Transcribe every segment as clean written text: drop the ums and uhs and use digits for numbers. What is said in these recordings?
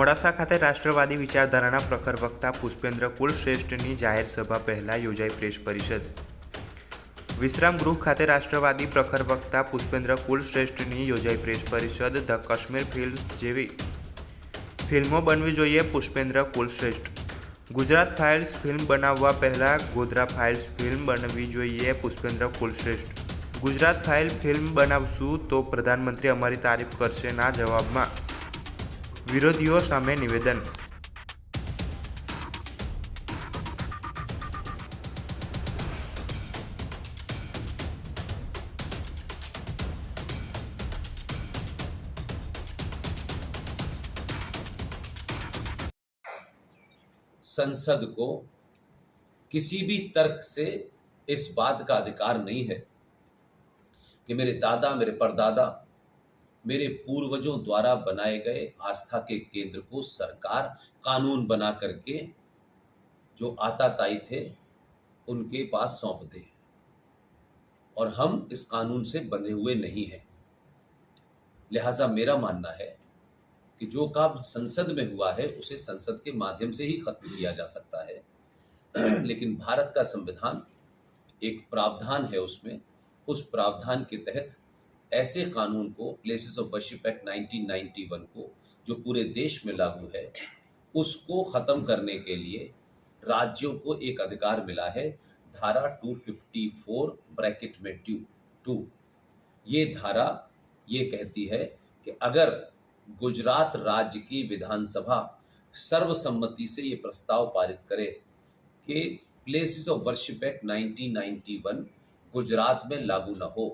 મોડાસા ખાતે રાષ્ટ્રવાદી વિચારધારાના પ્રખર વક્તા પુષ્પેન્દ્ર કુલશ્રેષ્ઠની જાહેર સભા પહેલા યોજાઈ પ્રેસ પરિષદ। વિશ્રામ ગૃહ ખાતે રાષ્ટ્રવાદી પ્રખર વક્તા પુષ્પેન્દ્ર કુલશ્રેષ્ઠની યોજાઈ પ્રેસ પરિષદ। ધ કાશ્મીર ફિલ્મ્સ જેવી ફિલ્મો બનવી જોઈએ પુષ્પેન્દ્ર કુલશ્રેષ્ઠ। ગુજરાત ફાઇલ્સ ફિલ્મ બનાવવા પહેલા ગોધરા ફાઇલ્સ ફિલ્મ બનવી જોઈએ પુષ્પેન્દ્ર કુલશ્રેષ્ઠ। ગુજરાત ફાઇલ ફિલ્મ બનાવશું તો પ્રધાનમંત્રી અમારી તારીફ કરશે ના જવાબમાં વિરોધીઓ સામે નિવેદન। संसद को किसी भी तर्क से इस बात का अधिकार नहीं है कि मेरे दादा, मेरे परदादा, मेरे पूर्वजों द्वारा बनाए गए आस्था के केंद्र को सरकार कानून बना करके जो आताताई थे उनके पास सौंप दे, और हम इस कानून से बंधे हुए नहीं हैं। लिहाजा मेरा मानना है कि जो काम संसद में हुआ है उसे संसद के माध्यम से ही खत्म किया जा सकता है। लेकिन भारत का संविधान एक प्रावधान है, उसमें उस प्रावधान के तहत ऐसे कानून को, प्लेसेस ऑफ वर्शिप एक्ट 1991 को जो पूरे देश में लागू है, उसको खत्म करने के लिए राज्यों को एक अधिकार मिला है। धारा 254 ब्रैकेट में 2 ये धारा ये कहती है कि अगर गुजरात राज्य की विधानसभा सर्वसम्मति से ये प्रस्ताव पारित करे कि places of worship act 1991 Gujarat में लागू न हो,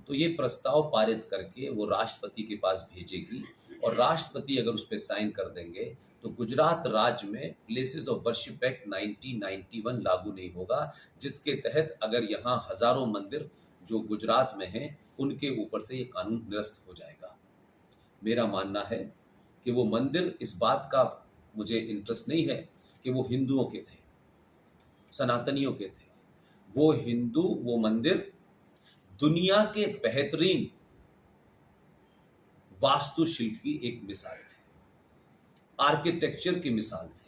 तो ये प्रस्ताव पारित करके वो राष्ट्रपति के पास भेजेगी, और राष्ट्रपति अगर उस पर साइन कर देंगे तो गुजरात राज्य में प्लेसेस ऑफ वर्शिप एक्ट 1991 लागू नहीं होगा, जिसके तहत अगर यहाँ हजारों मंदिर जो गुजरात में हैं उनके ऊपर से ये कानून निरस्त हो जाएगा। मेरा मानना है कि वो मंदिर, इस बात का मुझे इंटरेस्ट नहीं है कि वो हिंदुओं के थे, सनातनियों के थे। वो हिंदू, वो मंदिर दुनिया के बेहतरीन वास्तुशिल्प की एक मिसाल थे, आर्किटेक्चर की मिसाल थे।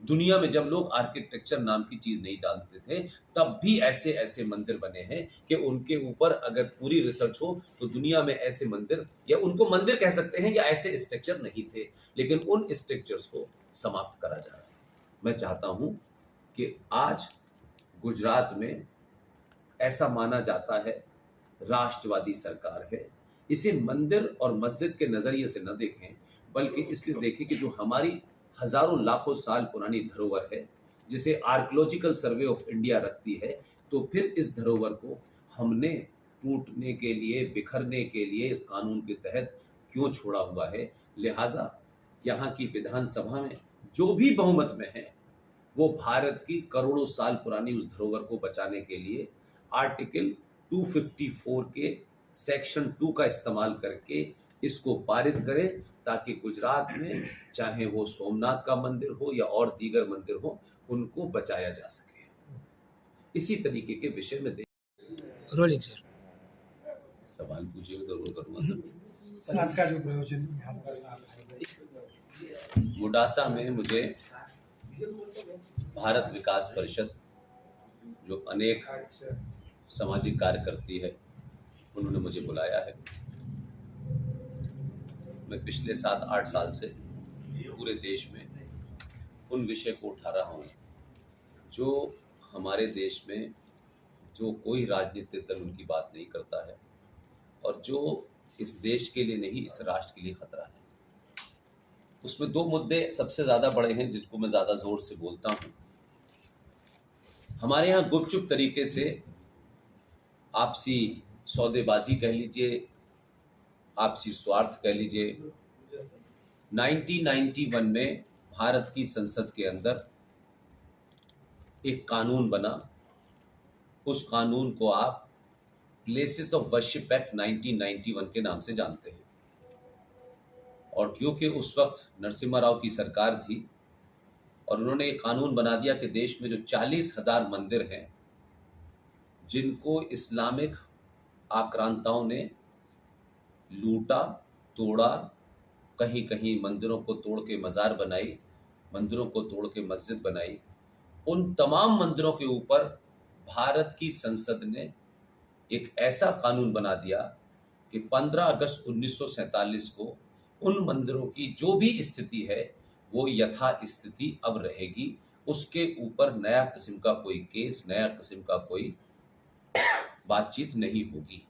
दुनिया में जब लोग आर्किटेक्चर नाम की चीज नहीं जानते थे, तब भी ऐसे ऐसे मंदिर बने हैं कि उनके ऊपर अगर पूरी रिसर्च हो तो दुनिया में ऐसे मंदिर, या उनको मंदिर कह सकते हैं, या ऐसे स्ट्रक्चर नहीं थे, लेकिन उन स्ट्रक्चर्स को समाप्त करा जा रहा है। मैं चाहता हूं कि आज गुजरात में ऐसा माना जाता है राष्ट्रवादी सरकार है, इसे मंदिर और मस्जिद के नजरिए से न देखें, बल्कि इसलिए देखें कि जो हमारी हजारों लाखों साल पुरानी धरोहर है, जिसे आर्कियोलॉजिकल सर्वे ऑफ इंडिया रखती है, तो फिर इस धरोहर को हमने टूटने के लिए, बिखरने के लिए इस कानून के तहत क्यों छोड़ा हुआ है। लिहाजा यहाँ की विधानसभा में जो भी बहुमत में है, वो भारत की करोड़ों साल पुरानी उस धरोहर को बचाने के लिए आर्टिकल 254 के सेक्शन 2 का इस्तेमाल करके इसको पारित करें, ताकि गुजरात में चाहे वो सोमनाथ का मंदिर हो या और दीगर मंदिर हो, उनको बचाया जा सके। इसी तरीके के विषय में रोलिंग सर सवाल पूछिए तो जरूर करूंगा। समाज का जो प्रयोजन यहाँ मोडासा में मुझे भारत विकास परिषद, जो अनेक सामाजिक कार्य करती है, उन्होंने मुझे बुलाया है। मैं पिछले 7-8 साल से पूरे देश में उन विषय को उठा रहा हूँ जो हमारे देश में जो कोई राजनीतिक दल उनकी बात नहीं करता है, और जो इस देश के लिए नहीं, इस राष्ट्र के लिए खतरा है। उसमें 2 मुद्दे सबसे ज़्यादा बड़े हैं जिनको मैं ज़्यादा जोर से बोलता हूँ। हमारे यहाँ गुपचुप तरीके से आपसी सौदेबाजी कह लीजिए, आपसी स्वार्थ कह लीजिए, 1991 में भारत की संसद के अंदर एक कानून बना। उस कानून को आप प्लेसेस ऑफ वर्शिप एक्ट 1991 के नाम से जानते हैं। और क्योंकि उस वक्त नरसिम्हा राव की सरकार थी और उन्होंने एक कानून बना दिया कि देश में जो 40,000 मंदिर हैं जिनको इस्लामिक आक्रांताओं ने लूटा, तोड़ा, कहीं कहीं मंदिरों को तोड़ के मज़ार बनाई, मंदिरों को तोड़ के मस्जिद बनाई, उन तमाम मंदिरों के ऊपर भारत की संसद ने एक ऐसा कानून बना दिया कि 15 अगस्त 1947 को उन मंदिरों की जो भी स्थिति है वो यथा स्थिति अब रहेगी। उसके ऊपर नया किस्म का कोई केस, नया किस्म का कोई बातचीत नहीं होगी।